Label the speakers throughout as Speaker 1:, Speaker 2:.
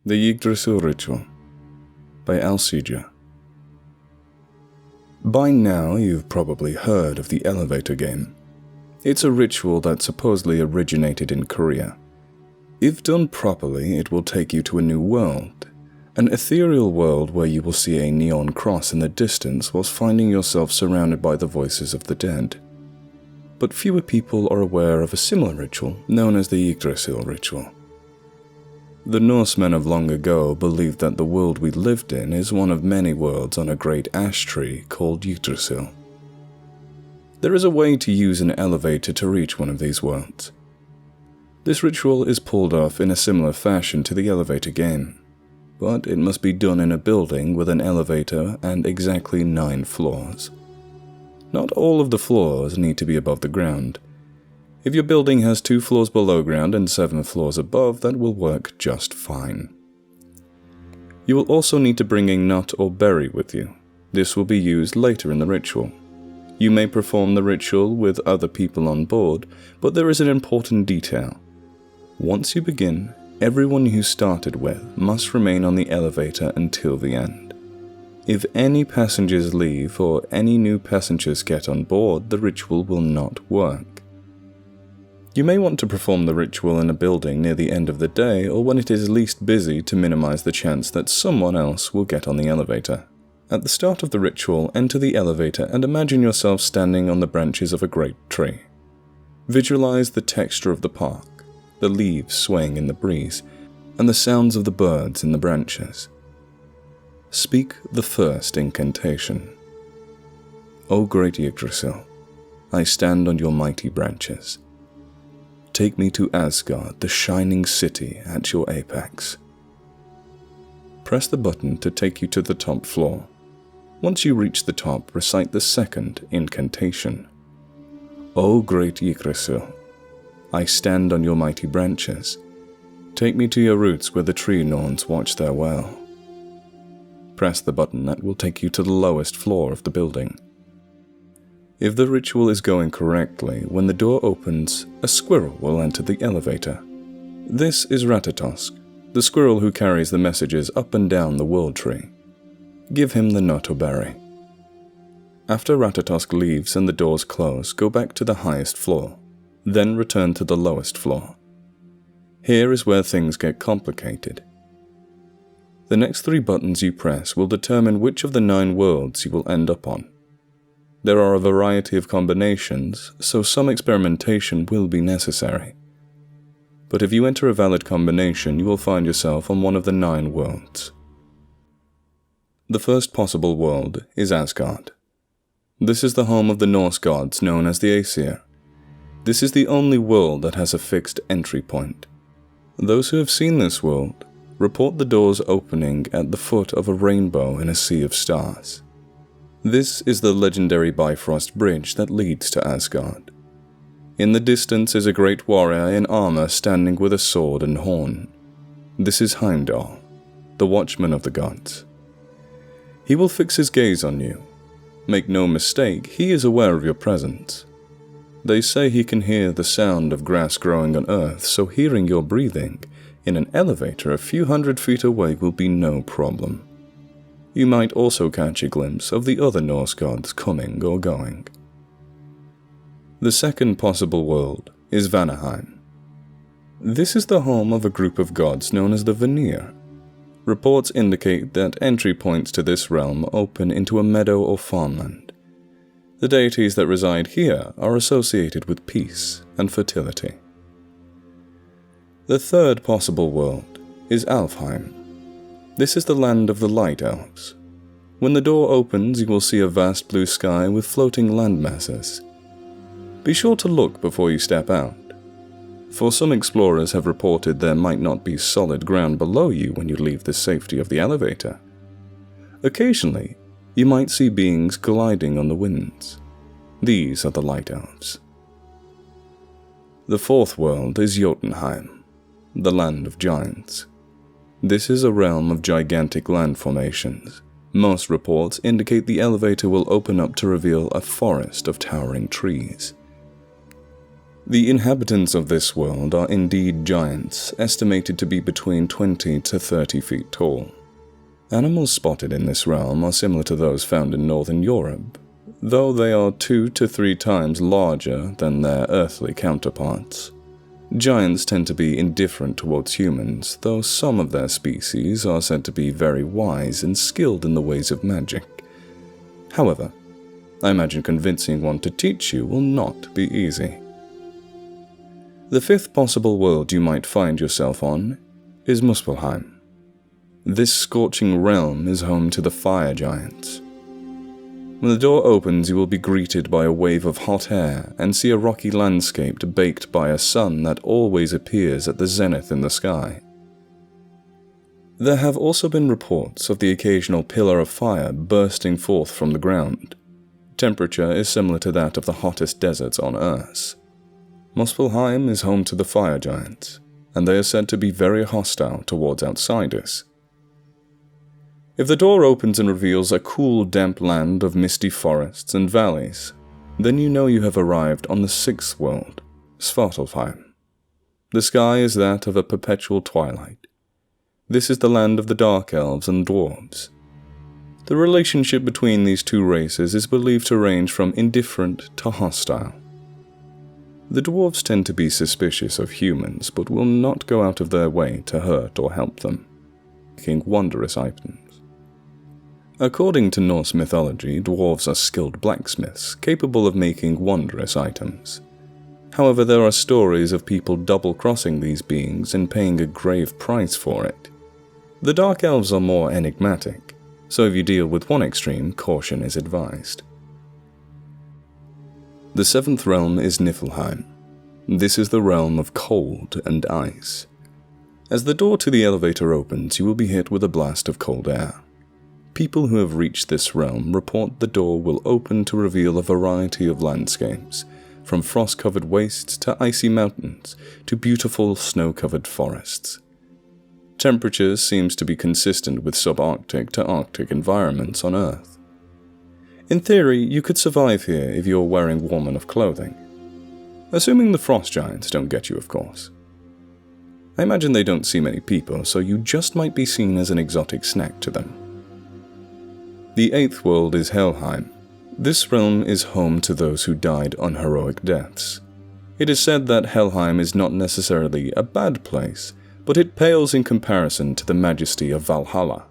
Speaker 1: The Yggdrasil Ritual by Alseeger. By now you've probably heard of the elevator game. It's a ritual that supposedly originated in Korea. If done properly, it will take you to a new world, an ethereal world where you will see a neon cross in the distance whilst finding yourself surrounded by the voices of the dead. But fewer people are aware of a similar ritual known as the Yggdrasil Ritual. The Norsemen of long ago believed that the world we lived in is one of many worlds on a great ash tree called Yggdrasil. There is a way to use an elevator to reach one of these worlds. This ritual is pulled off in a similar fashion to the elevator game, but it must be done in a building with an elevator and exactly 9 floors. Not all of the floors need to be above the ground. If your building has 2 floors below ground and 7 floors above, that will work just fine. You will also need to bring a nut or berry with you. This will be used later in the ritual. You may perform the ritual with other people on board, but there is an important detail. Once you begin, everyone you started with must remain on the elevator until the end. If any passengers leave or any new passengers get on board, the ritual will not work. You may want to perform the ritual in a building near the end of the day or when it is least busy to minimize the chance that someone else will get on the elevator. At the start of the ritual, enter the elevator and imagine yourself standing on the branches of a great tree. Visualize the texture of the park, the leaves swaying in the breeze, and the sounds of the birds in the branches. Speak the first incantation. O great Yggdrasil, I stand on your mighty branches. Take me to Asgard, the shining city at your apex. Press the button to take you to the top floor. Once you reach the top, recite the second incantation. O great Yggdrasil, I stand on your mighty branches. Take me to your roots where the tree norns watch their well. Press the button that will take you to the lowest floor of the building. If the ritual is going correctly, when the door opens, a squirrel will enter the elevator. This is Ratatosk, the squirrel who carries the messages up and down the world tree. Give him the nut or berry. After Ratatosk leaves and the doors close, go back to the highest floor, then return to the lowest floor. Here is where things get complicated. The next 3 buttons you press will determine which of the 9 worlds you will end up on. There are a variety of combinations, so some experimentation will be necessary. But if you enter a valid combination, you will find yourself on one of the 9 worlds. The first possible world is Asgard. This is the home of the Norse gods known as the Alseeger. This is the only world that has a fixed entry point. Those who have seen this world report the doors opening at the foot of a rainbow in a sea of stars. This is the legendary Bifrost Bridge that leads to Asgard. In the distance is a great warrior in armor standing with a sword and horn. This is Heimdall, the watchman of the gods. He will fix his gaze on you. Make no mistake, he is aware of your presence. They say he can hear the sound of grass growing on earth, so hearing your breathing in an elevator a few hundred feet away will be no problem. You might also catch a glimpse of the other Norse gods coming or going. The second possible world is Vanaheim. This is the home of a group of gods known as the Vanir. Reports indicate that entry points to this realm open into a meadow or farmland. The deities that reside here are associated with peace and fertility. The third possible world is Alfheim. This is the land of the light elves. When the door opens, you will see a vast blue sky with floating land masses. Be sure to look before you step out, for some explorers have reported there might not be solid ground below you when you leave the safety of the elevator. Occasionally, you might see beings gliding on the winds. These are the light elves. The fourth world is Jotunheim, the land of giants. This is a realm of gigantic land formations. Most reports indicate the elevator will open up to reveal a forest of towering trees. The inhabitants of this world are indeed giants, estimated to be between 20 to 30 feet tall. Animals spotted in this realm are similar to those found in Northern Europe, though they are 2 to 3 times larger than their earthly counterparts. Giants tend to be indifferent towards humans, though some of their species are said to be very wise and skilled in the ways of magic. However, I imagine convincing one to teach you will not be easy. The fifth possible world you might find yourself on is Muspelheim. This scorching realm is home to the fire giants. When the door opens, you will be greeted by a wave of hot air and see a rocky landscape baked by a sun that always appears at the zenith in the sky. There have also been reports of the occasional pillar of fire bursting forth from the ground. Temperature is similar to that of the hottest deserts on Earth. Muspelheim is home to the fire giants, and they are said to be very hostile towards outsiders. If the door opens and reveals a cool, damp land of misty forests and valleys, then you know you have arrived on the sixth world, Svartalfheim. The sky is that of a perpetual twilight. This is the land of the dark elves and dwarves. The relationship between these two races is believed to range from indifferent to hostile. The dwarves tend to be suspicious of humans, but will not go out of their way to hurt or help them, making wondrous items. According to Norse mythology, dwarves are skilled blacksmiths, capable of making wondrous items. However, there are stories of people double-crossing these beings and paying a grave price for it. The Dark Elves are more enigmatic, so if you deal with one extreme, caution is advised. The seventh realm is Niflheim. This is the realm of cold and ice. As the door to the elevator opens, you will be hit with a blast of cold air. People who have reached this realm report the door will open to reveal a variety of landscapes, from frost-covered wastes to icy mountains to beautiful snow-covered forests. Temperatures seems to be consistent with subarctic to arctic environments on Earth. In theory, you could survive here if you are wearing warm enough clothing. Assuming the frost giants don't get you, of course. I imagine they don't see many people, so you just might be seen as an exotic snack to them. The eighth world is Helheim. This realm is home to those who died unheroic deaths. It is said that Helheim is not necessarily a bad place, but it pales in comparison to the majesty of Valhalla.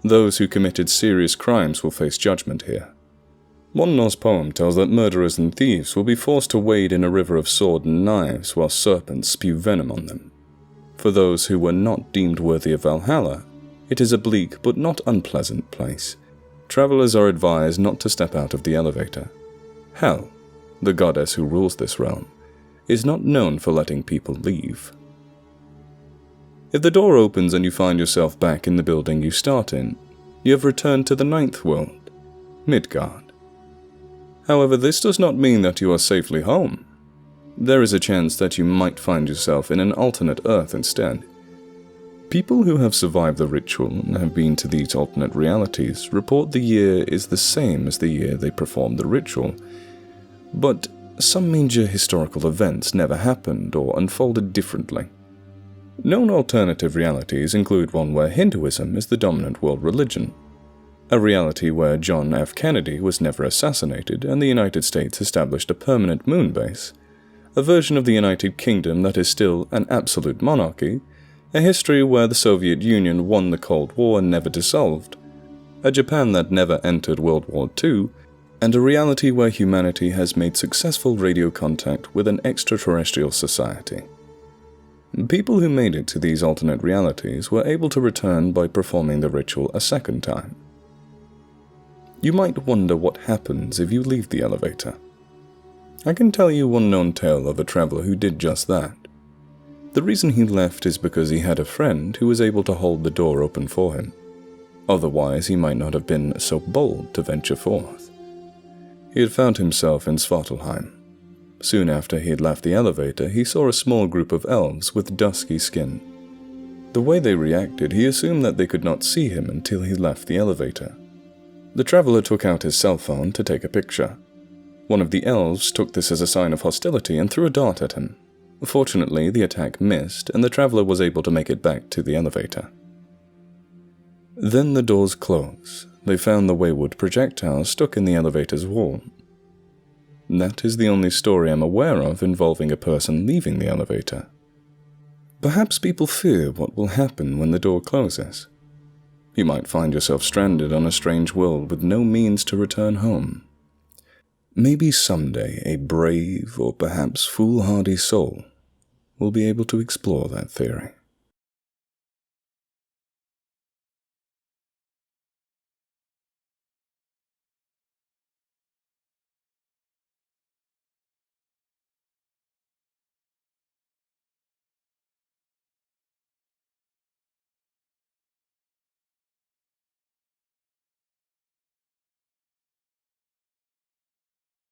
Speaker 1: Those who committed serious crimes will face judgment here. One Norse poem tells that murderers and thieves will be forced to wade in a river of sword and knives while serpents spew venom on them. For those who were not deemed worthy of Valhalla, it is a bleak but not unpleasant place. Travelers are advised not to step out of the elevator. Hel, the goddess who rules this realm, is not known for letting people leave. If the door opens and you find yourself back in the building you start in, you have returned to the ninth world, Midgard. However, this does not mean that you are safely home. There is a chance that you might find yourself in an alternate Earth instead. People who have survived the ritual and have been to these alternate realities report the year is the same as the year they performed the ritual, but some major historical events never happened or unfolded differently. Known alternative realities include one where Hinduism is the dominant world religion, a reality where John F. Kennedy was never assassinated and the United States established a permanent moon base, a version of the United Kingdom that is still an absolute monarchy, a history where the Soviet Union won the Cold War and never dissolved, a Japan that never entered World War II, and a reality where humanity has made successful radio contact with an extraterrestrial society. People who made it to these alternate realities were able to return by performing the ritual a second time. You might wonder what happens if you leave the elevator. I can tell you one known tale of a traveler who did just that. The reason he left is because he had a friend who was able to hold the door open for him. Otherwise, he might not have been so bold to venture forth. He had found himself in Svartalfheim. Soon after he had left the elevator, he saw a small group of elves with dusky skin. The way they reacted, he assumed that they could not see him until he left the elevator. The traveler took out his cell phone to take a picture. One of the elves took this as a sign of hostility and threw a dart at him. Fortunately, the attack missed, and the traveler was able to make it back to the elevator. Then the doors close. They found the wayward projectile stuck in the elevator's wall. That is the only story I'm aware of involving a person leaving the elevator. Perhaps people fear what will happen when the door closes. You might find yourself stranded on a strange world with no means to return home. Maybe someday a brave or perhaps foolhardy soul will be able to explore that theory.